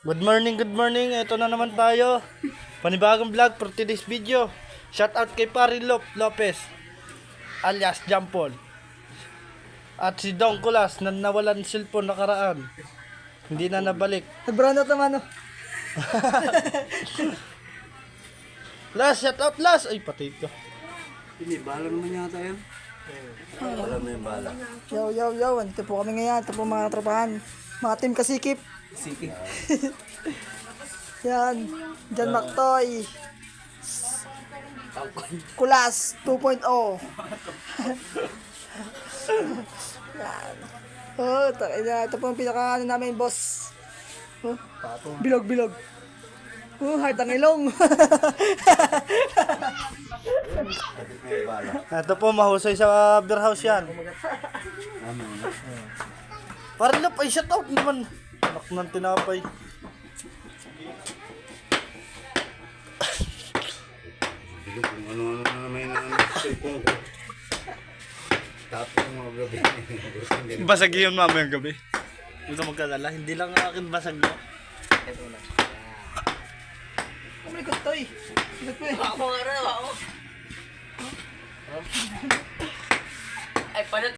Good morning, good morning. Ito na naman tayo. Panibagong vlog for today's video. Shout out kay Pari Lopez alias Jampol. At si Don Kulas na nawalan cellphone nakaraan. Hindi na nabalik. Brown out naman, no? Last, shout out last. Ay, patay ko. Hindi, bala naman yata yan. Wala mo yung bala. Yo. Ito po kami ngayon. Ito po mga tropahan. Mga team kasikip. Sige. Yan. John Mactoy. Kulas 2.0. Yan. Oh, ito po ang pinaka namin, boss. Oh, bilog. Oh, heart ang ilong. Ito po, mahusay sa beer house yan. Pari Lop, ay shout out naman. Anak ng tinapay. Kung ano-ano na naman yung cellphone ko. Tapos mga gabi. Basag yun mamayang gabi. Huwag ka magkalala, hindi lang akin basag mo. Kumalikot to eh. Ako nga rin, ako.